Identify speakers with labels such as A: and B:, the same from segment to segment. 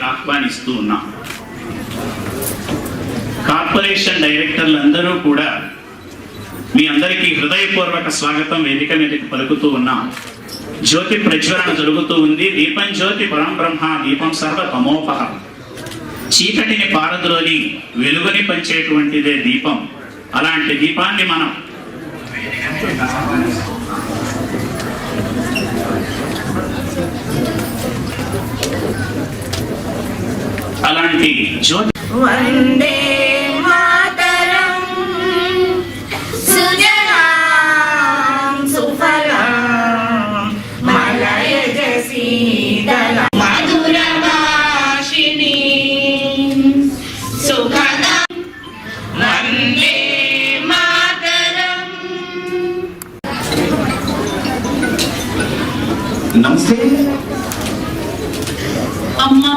A: ఆహ్వానిస్తూ ఉన్నాం. కార్పొరేషన్ డైరెక్టర్లందరూ కూడా మీ అందరికీ హృదయపూర్వక స్వాగతం వేదిక మీదకి పలుకుతూ ఉన్నాం. జ్యోతి ప్రజ్వలన జరుగుతూ ఉంది. దీపం జ్యోతి పరం బ్రహ్మ, దీపం సర్వ తమోపహ. చీకటిని పారద్రోలి వెలుగుని పంచేటువంటిదే దీపం. అలాంటి దీపాన్ని మనం అలాంటి జ్యోతి
B: వందే మాతరం సుజలాం సుఫలాం మలయజ శీతల మధుర భాషిణీ సుఖదం వందే మాతరం.
C: నమస్తే
B: అమ్మా.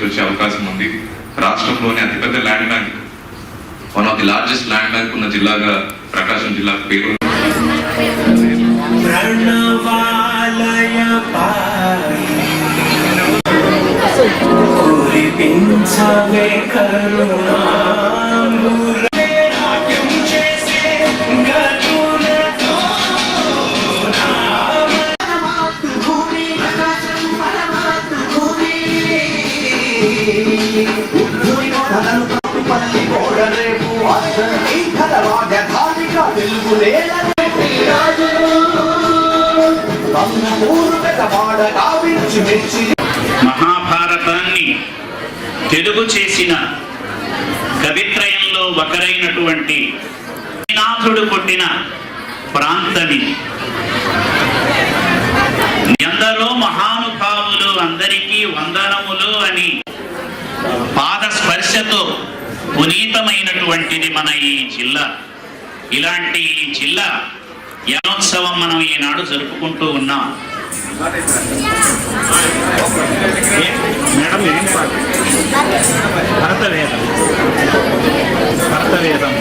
D: వచ్చే అవకాశం ఉంది. రాష్ట్రంలోనే అతిపెద్ద land bank, one of the largest land bank ఉన్న జిల్లాగా ప్రకాశం జిల్లా పేరు.
A: మహాభారతాన్ని తెలుగు చేసిన కవిత్రయంలో ఒకరైనటువంటి నాథుడు పుట్టిన ప్రాంతమి. ఎందరో మహానుభావులు అందరికీ వందనములు అని పాద స్పర్శతో పునీతమైనటువంటిది మన ఈ జిల్లా. ఇలాంటి జిల్లా యనోత్సవం మనం ఈనాడు జరుపుకుంటూ ఉన్నాం. మేడం ఏం పాట? భరతవేదం. భరతవేదం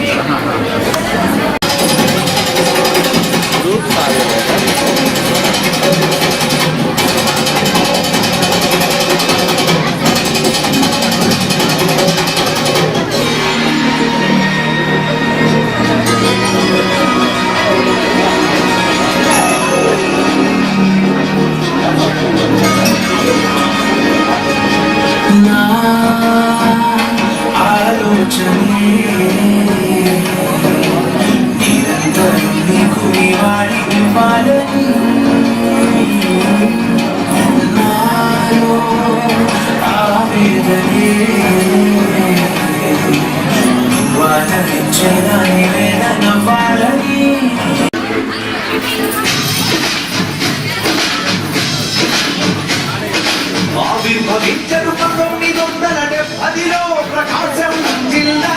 C: ఆవిర్భవించరు 1970లో ప్రకాశం జిల్లా.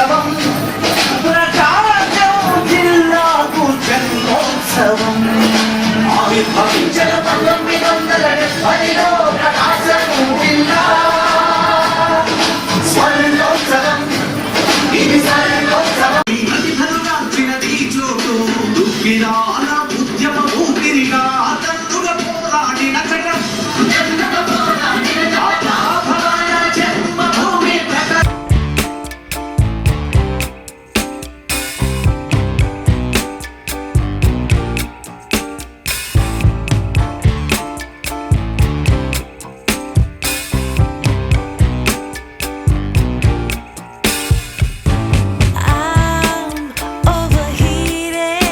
C: జన్మోత్సవం ప్రకాశం జిల్లాకు జన్మోత్సవం ఆవిర్భవించిన 1970లో ప్రకాశం జిల్లా స్వర్ణోత్సవం ఇది స్వర్ణోత్సవం ప్రతిభను రాత్రినది చోటు దుఃఖిరాల ఉద్యమ ఊపిరిగా తండ్రుగా పోరాడిన చట్టం జన్మభూమి
E: I'm overheated,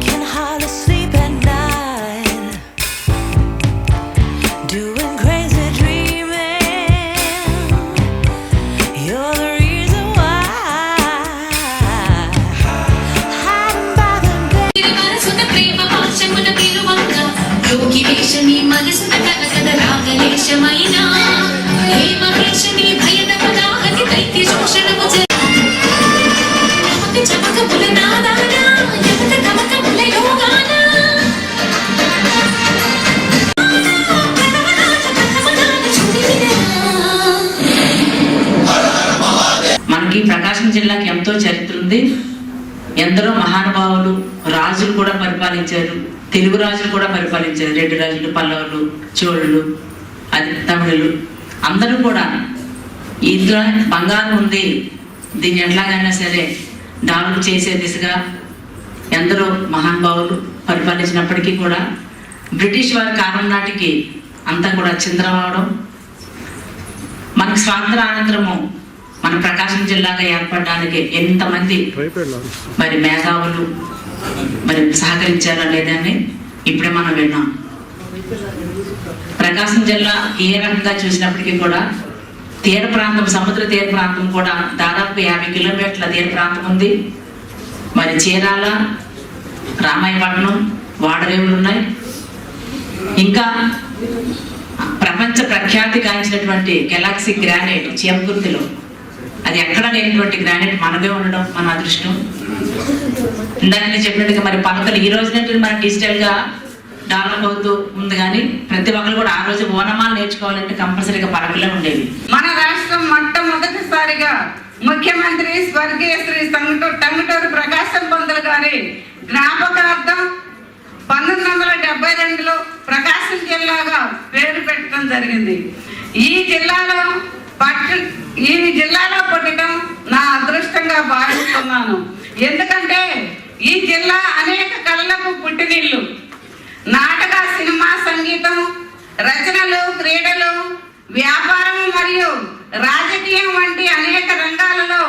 E: can hardly sleep at night, doing crazy dreaming. You're the reason why. Hiding by the bed.
F: మనసున ప్రేమ పాశమున పిలువంగ యోగి వేషని మనసున కలకద రాగలేశమైన హే మహేశని భయద పదాహతి దైత్య శోషణము జగతి చమకముల నాదాన యమత కమకముల యోగాన
G: మనకి ప్రకాశం జిల్లాకి ఎంతో చరిత్ర ఉంది. ఎందరో మహానుభావులు రాజులు కూడా పరిపాలించారు. తెలుగు రాజులు కూడా పరిపాలించారు. రెడ్డి రాజులు, పల్లవులు, చోళులు, అది తమిళులు అందరూ కూడా ఇందులో బంగారం ఉంది, దీన్ని ఎట్లాగైనా సరే డెవలప్ చేసే దిశగా ఎందరో మహానుభావులు పరిపాలించినప్పటికీ కూడా బ్రిటిష్ వారి కాలం నాటికి అంతా కూడా చింద్రమవడం, మనకు స్వాతంత్ర అనంతరము మన ప్రకాశం జిల్లాగా ఏర్పడడానికి ఎంతమంది మరి మేధావులు మరి సహకరించారా లేదని ఇప్పుడే మనం విన్నాం. ప్రకాశం జిల్లా ఏ రకంగా చూసినప్పటికీ కూడా తీర ప్రాంతం, సముద్ర తీర ప్రాంతం కూడా దాదాపు 50 కిలోమీటర్ల తీర ప్రాంతం ఉంది. మరి చీరాల, రామాయపట్నం, వాడరేవులు ఉన్నాయి. ఇంకా ప్రపంచ ప్రఖ్యాతి గాంచినటువంటి గెలాక్సీ గ్రానైట్ చీమకుర్తిలో, అది ఎక్కడ లేనటువంటి గ్రానైట్ మనదే ఉండడం మన అదృష్టం. ఇందాక నేను చెప్పినట్టుగా మరి పలకలు ఈ రోజునట్టు మన డిజిటల్ గా డెవలప్ అవుతూ ఉంది, కానీ ప్రతి ఒక్కరు కూడా ఆ రోజు ఓనమాలు నేర్చుకోవాలంటే కంపల్సరీగా పలకలే ఉండేవి.
B: మన రాష్ట్రం మొట్టమొదటిసారిగా ముఖ్యమంత్రి స్వర్గీయ శ్రీ టంగుటూరి ప్రకాశం పంతులు గారి జ్ఞాపకార్థం 1972లో ప్రకాశం జిల్లాగా పేరు పెట్టడం జరిగింది. ఈ జిల్లాలో పుట్టడం నా అదృష్టంగా భావిస్తున్నాను. ఎందుకంటే ఈ జిల్లా అనేక కళలకు పుట్టినిల్లు. నాటక, సినిమా, సంగీతం, రచనలు, క్రీడలు, వ్యాపారం మరియు రాజకీయం వంటి అనేక రంగాలలో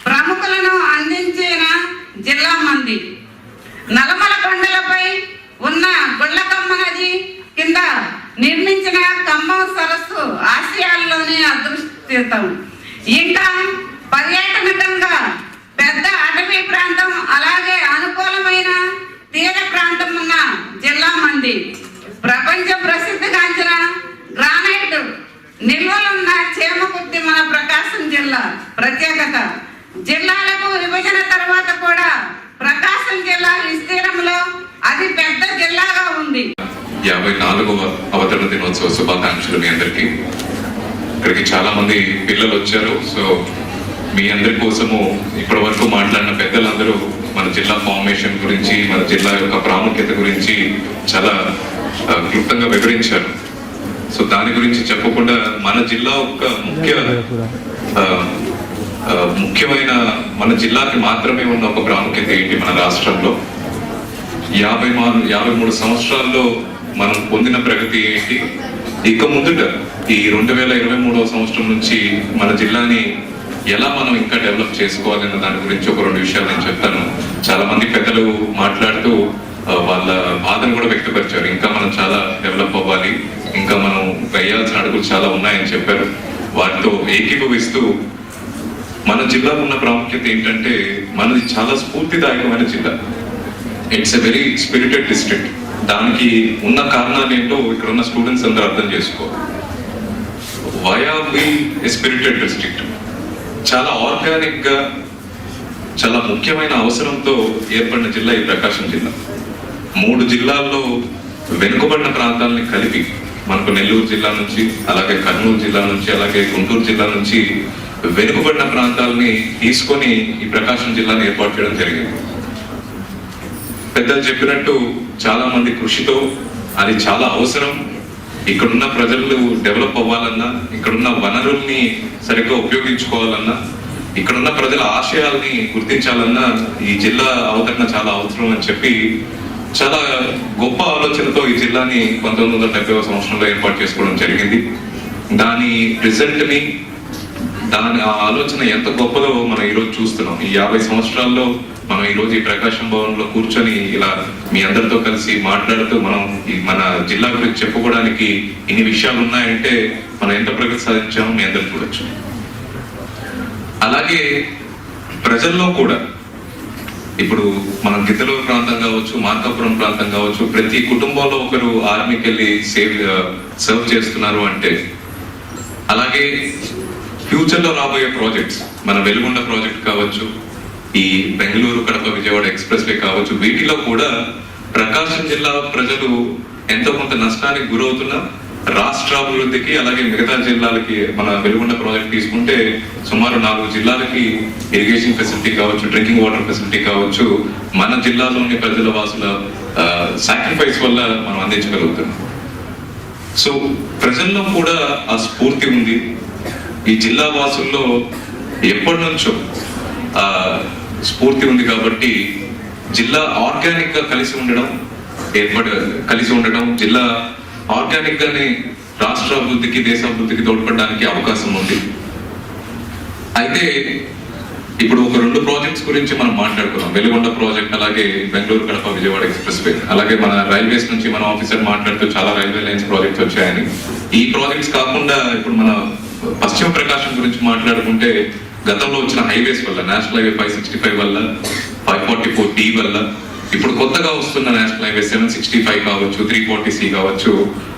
B: ప్రముఖులను అందించిన జిల్లా మంది. నల్లమల కొండలపై ఉన్న గుళ్ళకమ్మ నది కింద నిర్మించిన ఖమ్మం సరస్సు ఆసియాల్లోనే అదృష్టం. ఇంకా పర్యాటకంగా పెద్ద అటవీ ప్రాంతం, అలాగే అనుకూలమైన తీర ప్రాంతం ఉన్న జిల్లా మంది. ప్రపంచ ప్రసిద్ధిగాంచిన గ్రానైట్ నిల్వలున్న చేమకుర్తి మన ప్రకాశం జిల్లా ప్రత్యేకత. జిల్లాలకు విభజన తర్వాత కూడా ప్రకాశం జిల్లా విస్తీర్ణంలో అతి పెద్ద జిల్లాగా ఉంది.
D: 54వ అవతరణ దినోత్సవ శుభాకాంక్షలు మీ అందరికీ. ఇక్కడికి చాలా మంది పిల్లలు వచ్చారు. సో మీ అందరి కోసము ఇప్పటి వరకు మాట్లాడిన పెద్దలందరూ మన జిల్లా ఫార్మేషన్ గురించి, మన జిల్లా యొక్క ప్రాముఖ్యత గురించి చాలా క్లుప్తంగా వివరించారు. సో దాని గురించి చెప్పకుండా మన జిల్లా ఒక ముఖ్యమైన మన జిల్లాకి మాత్రమే ఉన్న ఒక ప్రాముఖ్యత ఏంటి మన రాష్ట్రంలో, 53 సంవత్సరాల్లో మనం పొందిన ప్రగతి ఏంటి, ఇక ముందుట ఈ 2023వ సంవత్సరం నుంచి మన జిల్లాని ఎలా మనం ఇంకా డెవలప్ చేసుకోవాలన్న దాని గురించి ఒక 2 విషయాలు నేను చెప్తాను. చాలా మంది పెద్దలు మాట్లాడుతూ వాళ్ళ బాధను కూడా వ్యక్తపరిచారు. ఇంకా మనం చాలా డెవలప్ అవ్వాలి, ఇంకా మనం వేయాల్సిన అడుగులు చాలా ఉన్నాయని చెప్పారు. వాటితో ఏకీభవిస్తూ మన జిల్లాకు ఉన్న ప్రాముఖ్యత ఏంటంటే, మనది చాలా స్ఫూర్తిదాయకమైన జిల్లా. It's a very spirited district. దానికి ఉన్న కారణాలు ఏంటో ఇక్కడ ఉన్న స్టూడెంట్స్ అందరూ అర్థం చేసుకోవాలి. Why are we a spirited district? చాలా ఆర్గానిక్ గా చాలా ముఖ్యమైన అవసరంతో ఏర్పడిన జిల్లా ఈ ప్రకాశం జిల్లా. 3 జిల్లాల్లో వెనుకబడిన ప్రాంతాలని కలిపి మనకు నెల్లూరు జిల్లా నుంచి, అలాగే కర్నూలు జిల్లా నుంచి, అలాగే గుంటూరు జిల్లా నుంచి వెనుకబడిన ప్రాంతాలని తీసుకొని ఈ ప్రకాశం జిల్లాని ఏర్పాటు చేయడం జరిగింది. పెద్దలు చెప్పినట్టు చాలా మంది కృషితో అది చాలా అవసరం. ఇక్కడున్న ప్రజలు డెవలప్ అవ్వాలన్నా, ఇక్కడున్న వనరుల్ని సరిగ్గా ఉపయోగించుకోవాలన్నా, ఇక్కడున్న ప్రజల ఆశయాల్ని గుర్తించాలన్నా ఈ జిల్లా అవతరణ చాలా అవసరం అని చెప్పి చాలా గొప్ప ఆలోచనతో ఈ జిల్లాని 1970వ సంవత్సరంలో ఏర్పాటు చేసుకోవడం జరిగింది. దాని రిజల్ట్ ని, దాని ఆ ఆలోచన ఎంత గొప్పదో మనం ఈరోజు చూస్తున్నాం. ఈ 50 సంవత్సరాల్లో మనం ఈరోజు ఈ ప్రకాశం భవన్ లో కూర్చొని ఇలా మీ అందరితో కలిసి మాట్లాడుతూ మనం మన జిల్లా గురించి చెప్పుకోవడానికి ఇన్ని విషయాలు ఉన్నాయంటే మనం ఎంత ప్రగతి సాధించామో మీ అందరు చూడొచ్చు. అలాగే ప్రజల్లో కూడా ఇప్పుడు మనం గిద్దలూరు ప్రాంతం కావచ్చు, మార్కాపురం ప్రాంతం కావచ్చు, ప్రతి కుటుంబంలో ఒకరు ఆర్మీకి వెళ్ళి సర్వ్ చేస్తున్నారు అంటే, అలాగే ఫ్యూచర్ లో రాబోయే ప్రాజెక్ట్స్, మన వెలుగొండ ప్రాజెక్ట్ కావచ్చు, ఈ బెంగళూరు కడప విజయవాడ ఎక్స్ప్రెస్ వే కావచ్చు, వీటిలో కూడా ప్రకాశం జిల్లా ప్రజలు ఎంతో కొంత నష్టానికి గురవుతున్నా రాష్ట్రాభివృద్ధికి, అలాగే మిగతా జిల్లాలకి, మన వెలుగొండ ప్రాజెక్ట్ తీసుకుంటే సుమారు 4 జిల్లాలకి ఇరిగేషన్ ఫెసిలిటీ కావచ్చు, డ్రింకింగ్ వాటర్ ఫెసిలిటీ కావచ్చు, మన జిల్లాలోని ప్రజల వాసుల సాక్రిఫైస్ వల్ల మనం అందించగలుగుతున్నాం. సో ప్రజల్లో కూడా ఆ స్ఫూర్తి ఉంది. ఈ జిల్లా వాసుల్లో ఎప్పటి నుంచో స్ఫూర్తి ఉంది కాబట్టి జిల్లా ఆర్గానిక్ గా కలిసి ఉండడం, జిల్లా ఆర్గానిక్ గానే రాష్ట్ర అభివృద్ధికి, దేశ అభివృద్ధికి తోడ్పడడానికి అవకాశం ఉంది. అయితే ఇప్పుడు ఒక 2 ప్రాజెక్ట్స్ గురించి మనం మాట్లాడుకున్నాం. వెలుగొండ ప్రాజెక్ట్, అలాగే బెంగళూరు కడప విజయవాడ ఎక్స్ప్రెస్ వే. అలాగే మన రైల్వేస్ నుంచి మన ఆఫీసర్ మాట్లాడుతూ చాలా రైల్వే లైన్స్ ప్రాజెక్ట్స్ వచ్చాయని. ఈ ప్రాజెక్ట్స్ కాకుండా ఇప్పుడు మన పశ్చిమ ప్రకాశం గురించి మాట్లాడుకుంటే గతంలో వచ్చిన హైవేస్ వల్ల, నేషనల్ హైవే 565 వల్ల, 544D వల్ల, ఇప్పుడు కొత్తగా వస్తున్న నేషనల్ హైవే 765 కావచ్చు, 340C కావచ్చు,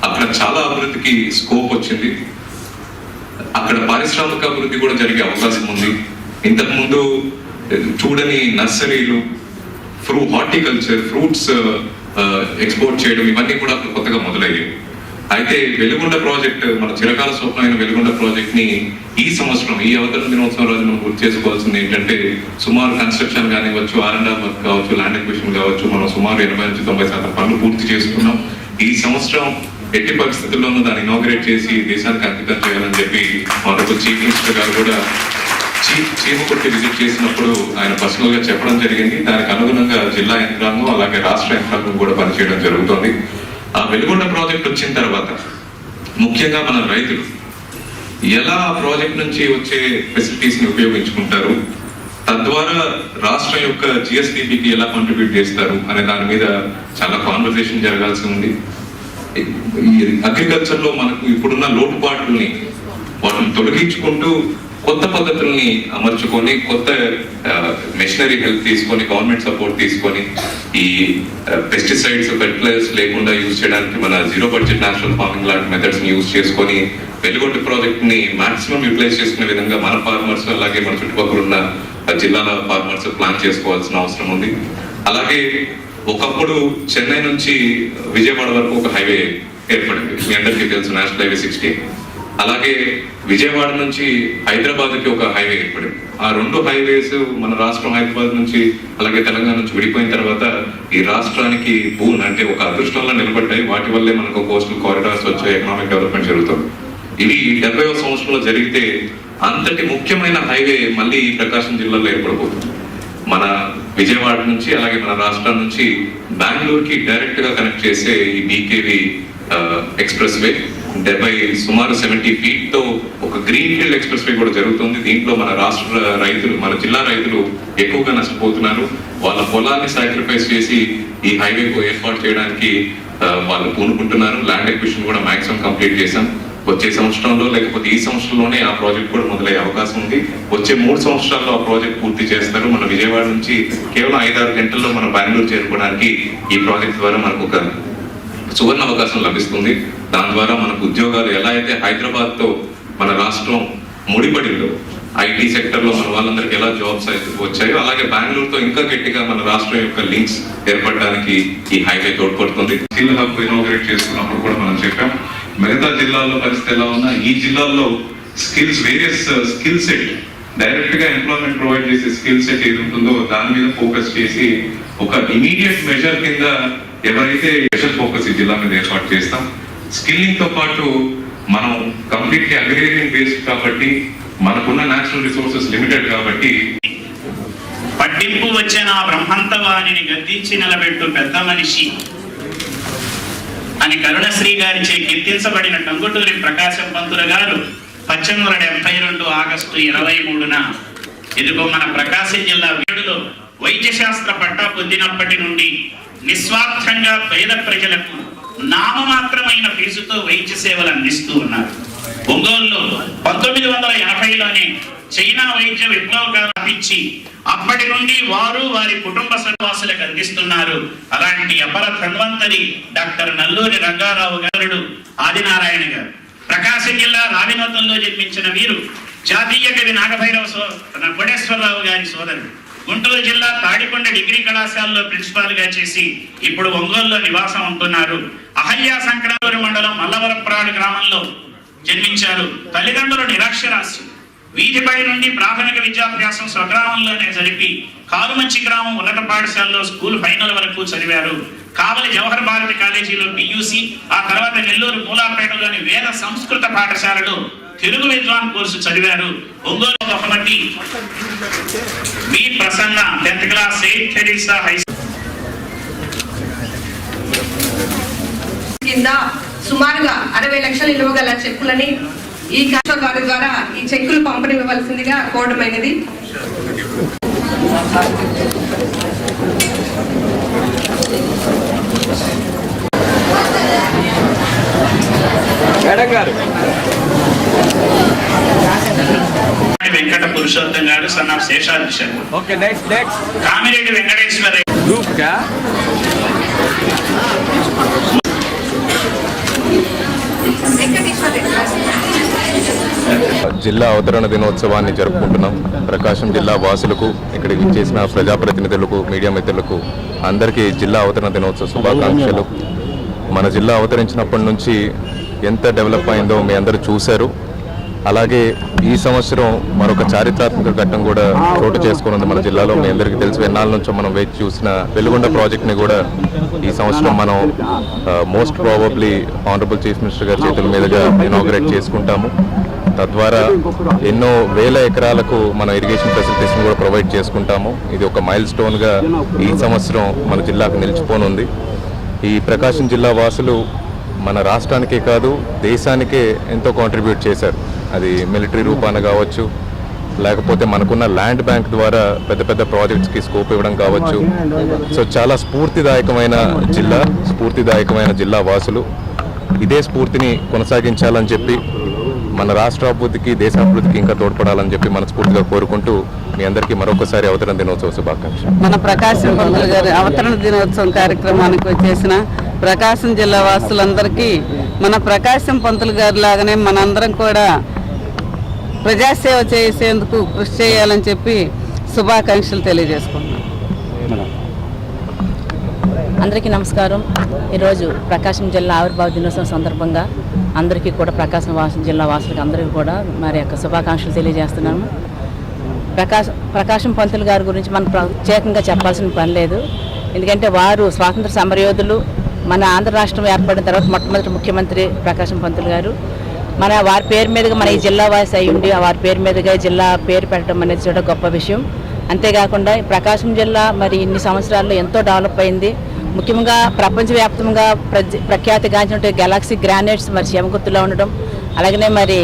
D: అక్కడ చాలా అభివృద్ధికి స్కోప్ వచ్చింది. అక్కడ పారిశ్రామిక అభివృద్ధి కూడా జరిగే అవకాశం ఉంది. ఇంతకు ముందు చూడని నర్సరీలు, హార్టికల్చర్, ఫ్రూట్స్ ఎక్స్పోర్ట్ చేయడం, ఇవన్నీ కూడా అక్కడ కొత్తగా మొదలయ్యాయి. అయితే వెలుగొండ ప్రాజెక్ట్, మన చిరకాల స్వప్నమైన వెలుగొండ ప్రాజెక్ట్ ని ఈ సంవత్సరం, ఈ అవతరణ దినోత్సవం రోజు మనం గుర్తు చేసుకోవాల్సింది ఏంటంటే, సుమారు కన్స్ట్రక్షన్ కానివ్వచ్చు, R&R వర్క్ కావచ్చు, ల్యాండ్ ఎక్విజిషన్ కావచ్చు, మనం సుమారు 80-90% పనులు పూర్తి చేసుకున్నాం. ఈ సంవత్సరం ఎట్టి పరిస్థితుల్లోనూ దాన్ని ఇనాగ్రేట్ చేసి దేశానికి అంకితం చేయాలని చెప్పి మనకు చీఫ్ మినిస్టర్ గారు కూడా చీమకుర్తి విజిట్ చేసినప్పుడు ఆయన పర్సనల్ గా చెప్పడం జరిగింది. దానికి అనుగుణంగా జిల్లా యంత్రాంగం, అలాగే రాష్ట్ర యంత్రాంగం కూడా పనిచేయడం జరుగుతోంది. ఆ వెలుగొండ ప్రాజెక్ట్ వచ్చిన తర్వాత ముఖ్యంగా మన రైతులు ఎలా ఆ ప్రాజెక్ట్ నుంచి వచ్చే ఫెసిలిటీస్ ని ఉపయోగించుకుంటారు, తద్వారా రాష్ట్రం యొక్క GSDPకి ఎలా కాంట్రిబ్యూట్ చేస్తారు అనే దాని మీద చాలా కాన్వర్సేషన్ జరగాల్సి ఉంది. ఈ అగ్రికల్చర్ లో మనకు ఇప్పుడున్న లోటుపాట్లని వాటిని తొలగించుకుంటూ కొత్త పద్ధతుల్ని అమర్చుకొని, కొత్త మెషినరీ హెల్ప్ తీసుకొని, గవర్నమెంట్ సపోర్ట్ తీసుకొని, ఈ పెస్టిసైడ్స్, ఫెర్టిలైజర్స్ లేకుండా యూజ్ చేయడానికి మన 0 బడ్జెట్ నేచురల్ ఫార్మింగ్ లాంటి మెథడ్స్ ని యూజ్ చేసుకొని వెలుగొండ ప్రాజెక్ట్ ని మాక్సిమం యూటిలైజ్ చేసుకునే విధంగా మన ఫార్మర్స్, అలాగే మన చుట్టుపక్కల ఉన్న జిల్లాల ఫార్మర్స్ ప్లాన్ చేసుకోవాల్సిన అవసరం ఉంది. అలాగే ఒకప్పుడు చెన్నై నుంచి విజయవాడ వరకు ఒక హైవే ఏర్పడింది, మీ అందరికీ తెలుసు, నేషనల్ హైవే 60. అలాగే విజయవాడ నుంచి హైదరాబాద్ కి ఒక హైవే ఏర్పడింది. ఆ 2 హైవేస్ మన రాష్ట్రం హైదరాబాద్ నుంచి, అలాగే తెలంగాణ నుంచి విడిపోయిన తర్వాత ఈ రాష్ట్రానికి అంటే ఒక అదృష్టంలో నిలబడ్డాయి. వాటి వల్లే మనకు కోస్టల్ కారిడార్స్ వచ్చాయి, ఎకనామిక్ డెవలప్మెంట్ జరుగుతుంది. ఇవి 70వ సంవత్సరంలో జరిగితే అంతటి ముఖ్యమైన హైవే మళ్ళీ ప్రకాశం జిల్లాలో ఏర్పడబోతుంది. మన విజయవాడ నుంచి, అలాగే మన రాష్ట్రం నుంచి బెంగళూరుకి డైరెక్ట్ గా కనెక్ట్ చేసే ఈ BKV ఎక్స్ప్రెస్ వే, సుమారు 70 feet తో ఒక గ్రీన్ ఫీల్డ్ ఎక్స్ప్రెస్ వే కూడా జరుగుతుంది. దీంట్లో మన రాష్ట్ర రైతులు, మన జిల్లా రైతులు ఎక్కువగా నష్టపోతున్నారు. వాళ్ళ పొలాన్ని సాక్రిఫైస్ చేసి ఈ హైవే ఏర్పాటు చేయడానికి వాళ్ళు పూనుకుంటున్నారు. ల్యాండ్ ఎక్విజిషన్ కూడా మాక్సిమం కంప్లీట్ చేశాం. వచ్చే సంవత్సరంలో, లేకపోతే ఈ సంవత్సరంలోనే ఆ ప్రాజెక్ట్ కూడా మొదలయ్యే అవకాశం ఉంది. వచ్చే 3 సంవత్సరాల్లో ఆ ప్రాజెక్ట్ పూర్తి చేస్తారు. మన విజయవాడ నుంచి కేవలం 5-6 గంటల్లో మన బెంగళూరు చేరుకోవడానికి ఈ ప్రాజెక్ట్ ద్వారా మనకు ఒక సువర్ణ అవకాశం లభిస్తుంది. దాని ద్వారా మనకు ఉద్యోగాలు ఎలా అయితే హైదరాబాద్ తో మన రాష్ట్రం ముడిపడిందో, ఐటీ సెక్టర్ లో మన వాళ్ళందరికీ ఎలా జాబ్స్ వచ్చాయో అలాగే బెంగళూరుతో ఇంకా గట్టిగా మన రాష్ట్రం యొక్క లింక్స్ ఏర్పడడానికి ఈ హైవే తోడ్పడుతుంది. స్కిల్ హబ్ ఇనాగరేట్ చేసుకున్నప్పుడు కూడా మనం చెప్పాం మిగతా జిల్లాల్లో పరిస్థితి ఎలా ఉన్నా ఈ జిల్లాల్లో skills various skill set direct గా ఎంప్లాయ్మెంట్ ప్రొవైడ్ చేసే స్కిల్ సెట్ ఏది ఉంటుందో దాని మీద ఫోకస్ చేసి ఒక ఇమీడియట్ మెజర్ కింద ఎవరైతే స్పెషల్ ఫోకస్ ఈ జిల్లా మీద ఏర్పాటు చేస్తాం. స్కిల్లింగ్ తో పాటు మనం కంప్లీట్లీ అగ్రేరియన్ బేస్డ్ కాబట్టి మనకున్న నేచురల్ రిసోర్సెస్ లిమిటెడ్ కాబట్టి
A: పట్టింపు వచ్చిన బ్రహ్మంత వాణిని గద్దించి నిలబెట్టు పెద్ద మనిషి అని కరుణశ్రీ గారిచే కీర్తించబడిన టంగుటూరి ప్రకాశం పంతులు గారు 1872 ఆగస్టు 23న ఇదిగో మన ప్రకాశం జిల్లా వేడులో వైద్య శాస్త్ర పట్టా పొందినప్పటి నుండి నిస్వార్థంగా పేద ప్రజలకు నామమాత్రమైన ఫీజుతో వైద్య సేవలు అందిస్తూ ఉన్నారు. ఒంగోలులో 1980లోనే చైనా వైద్య విప్లవకాపించి అప్పటి నుండి వారు వారి కుటుంబ సభ్యులకు అందిస్తున్నారు. అలాంటి అపర ధన్వంతరి డాక్టర్ నల్లూరి రంగారావు గారు, ఆదినారాయణ గారు ప్రకాశం జిల్లా రావినోతంలో జన్మించిన వీరు జాతీయ కవి నాగభైరవ కోటేశ్వరరావు గారి సోదరుడు. గుంటూరు జిల్లా తాడికొండ డిగ్రీ కళాశాలలో ప్రిన్సిపాల్ గా చేసి ఇప్పుడు ఒంగోలులో నివాసం ఉంటున్నారు. అహల్య సంక్రాంతి మండలం మల్లవరప్రాడు గ్రామంలో జన్మించారు. తల్లిదండ్రులు నిరక్షరాస్యులు. వీధిపై నుండి ప్రాథమిక విద్యాభ్యాసం స్వగ్రామంలోనే జరిపి కారుమంచి గ్రామం ఉన్నత పాఠశాలలో స్కూల్ ఫైనల్ వరకు చదివారు. కావలి జవహర్ భారతి కాలేజీలో పియూసి, ఆ తర్వాత నెల్లూరు మూలాపేటలోని వేద సంస్కృత పాఠశాలలో తెలుగు విద్వాన్ కోర్సు చదివారు. ఒంగోలు బహుమతి B Prasanna 10th class Saint Theresa high
H: కింద సుమారుగా 60 లక్షలు ఇవ్వగల చెక్కులని ఈ వారి ద్వారా ఈ చెక్కులు పంపిణీ ఇవ్వవలసిందిగా కోరడమైనది.
A: వెంకట పురుషోత్తం గారు son of Seshadri Sharma.
I: Okay, next
A: Kamireddy Venkateswara
I: group కా
J: జిల్లా అవతరణ దినోత్సవాన్ని జరుపుకుంటున్నాం. ప్రకాశం జిల్లా వాసులకు, ఇక్కడికి చేసిన ప్రజాప్రతినిధులకు, మీడియా మిత్రులకు అందరికీ జిల్లా అవతరణ దినోత్సవ శుభాకాంక్షలు. మన జిల్లా అవతరించినప్పటి నుంచి ఎంత డెవలప్ అయిందో మీ అందరూ చూశారు. అలాగే ఈ సంవత్సరం మరొక చారిత్రాత్మక ఘట్టం కూడా చోటు చేసుకున్నది మన జిల్లాలో. మీ అందరికీ తెలుసు, ఎన్నాళ్ళ నుంచో మనం వేచి చూసిన వెలుగొండ ప్రాజెక్ట్ని కూడా ఈ సంవత్సరం మనం most probably honourable chief minister గారి చేతుల మీదుగా ఇనాగరేట్ చేసుకుంటాము. తద్వారా ఎన్నో వేల ఎకరాలకు మన ఇరిగేషన్ ఫెసిలిటీస్ని కూడా ప్రొవైడ్ చేసుకుంటాము. ఇది ఒక మైల్ స్టోన్గా ఈ సంవత్సరం మన జిల్లాకు నిలిచిపోనుంది. ఈ ప్రకాశం జిల్లా వాసులు మన రాష్ట్రానికే కాదు దేశానికే ఎంతో కాంట్రిబ్యూట్ చేశారు. అది మిలిటరీ రూపాన కావచ్చు, లేకపోతే మనకున్న ల్యాండ్ బ్యాంక్ ద్వారా పెద్ద పెద్ద ప్రాజెక్ట్స్కి స్కోప్ ఇవ్వడం కావచ్చు. సో చాలా స్ఫూర్తిదాయకమైన జిల్లా వాసులు ఇదే స్ఫూర్తిని కొనసాగించాలని చెప్పి మన రాష్ట్ర అభివృద్ధికి, దేశాభివృద్ధికి ఇంకా తోడ్పడాలని చెప్పి మనస్ఫూర్తిగా కోరుకుంటూ మీ అందరికీ మరొకసారి అవతరణ దినోత్సవ శుభాకాంక్షలు.
K: మన ప్రకాశం పంతులు గారి అవతరణ దినోత్సవం కార్యక్రమానికి వచ్చేసిన ప్రకాశం జిల్లా వాసులందరికీ మన ప్రకాశం పంతులు గారి లాగానే మనందరం కూడా ప్రజాసేవ చేసేందుకు కృషి చేయాలని చెప్పి శుభాకాంక్షలు తెలియజేసుకుంటున్నాం.
L: అందరికీ నమస్కారం. ఈరోజు ప్రకాశం జిల్లా ఆవిర్భావ దినోత్సవం సందర్భంగా అందరికీ కూడా ప్రకాశం జిల్లా వాసులకు అందరికీ కూడా మరి యొక్క శుభాకాంక్షలు తెలియజేస్తున్నాము. ప్రకాశం పంతులు గారి గురించి మనం ప్రత్యేకంగా చెప్పాల్సిన పని లేదు. ఎందుకంటే వారు స్వాతంత్ర సమరయోధులు. మన ఆంధ్ర రాష్ట్రం ఏర్పడిన తర్వాత మొట్టమొదటి ముఖ్యమంత్రి ప్రకాశం పంతులు గారు. వారి పేరు మీదుగా మన ఈ జిల్లా వాసి అయి ఉండి వారి పేరు మీదుగా జిల్లా పేరు పెట్టడం అనేది చూడ గొప్ప విషయం. అంతేకాకుండా ప్రకాశం జిల్లా మరి ఇన్ని సంవత్సరాల్లో ఎంతో డెవలప్ అయింది. ముఖ్యంగా ప్రపంచవ్యాప్తంగా ప్రఖ్యాతిగాంచినటువంటి గెలాక్సీ గ్రానైట్స్ మరి శివగుర్తులో ఉండడం, అలాగనే మరి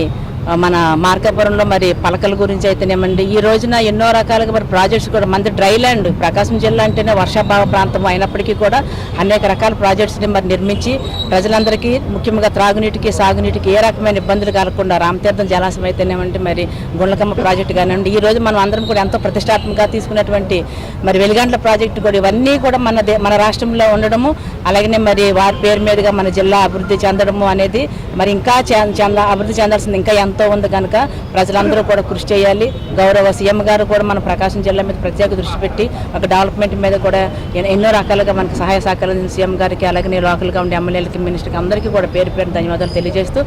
L: మన మార్కాపురంలో మరి పలకల గురించి అయితేనేమండి ఈ రోజున ఎన్నో రకాలుగా మరి ప్రాజెక్ట్స్ కూడా మనది డ్రైల్యాండ్. ప్రకాశం జిల్లా అంటేనే వర్షాభావ ప్రాంతం అయినప్పటికీ కూడా అనేక రకాల ప్రాజెక్ట్స్ని మరి నిర్మించి ప్రజలందరికీ ముఖ్యంగా త్రాగునీటికి, సాగునీటికి ఏ రకమైన ఇబ్బందులు కలగకుండా రామతీర్థం జలాశయం అయితేనేమంటే మరి గుండ్లకమ్మ ప్రాజెక్టు కానివ్వండి, ఈ రోజు మనం అందరం కూడా ఎంతో ప్రతిష్టాత్మకంగా తీసుకున్నటువంటి మరి వెలిగండ్ల ప్రాజెక్టు కూడా ఇవన్నీ కూడా మన రాష్ట్రంలో ఉండడము, అలాగనే మరి వారి పేరు మీదుగా మన జిల్లా అభివృద్ధి చెందడము అనేది మరి ఇంకా అభివృద్ధి చెందాల్సింది ఇంకా ఎంతో ఎంతో ఉంది కనుక ప్రజలందరూ కూడా కృషి చేయాలి. గౌరవ సీఎం గారు కూడా మన ప్రకాశం జిల్లా మీద ప్రత్యేక దృష్టి పెట్టి ఒక డెవలప్మెంట్ మీద కూడా ఎన్నో రకాలుగా మనకు సహాయ సహకారాలు సీఎం గారికి, అలాగే లోకల్గా ఉండే ఎమ్మెల్యేలకి, మినిస్టర్కి అందరికీ కూడా పేరు ధన్యవాదాలు తెలియజేస్తూ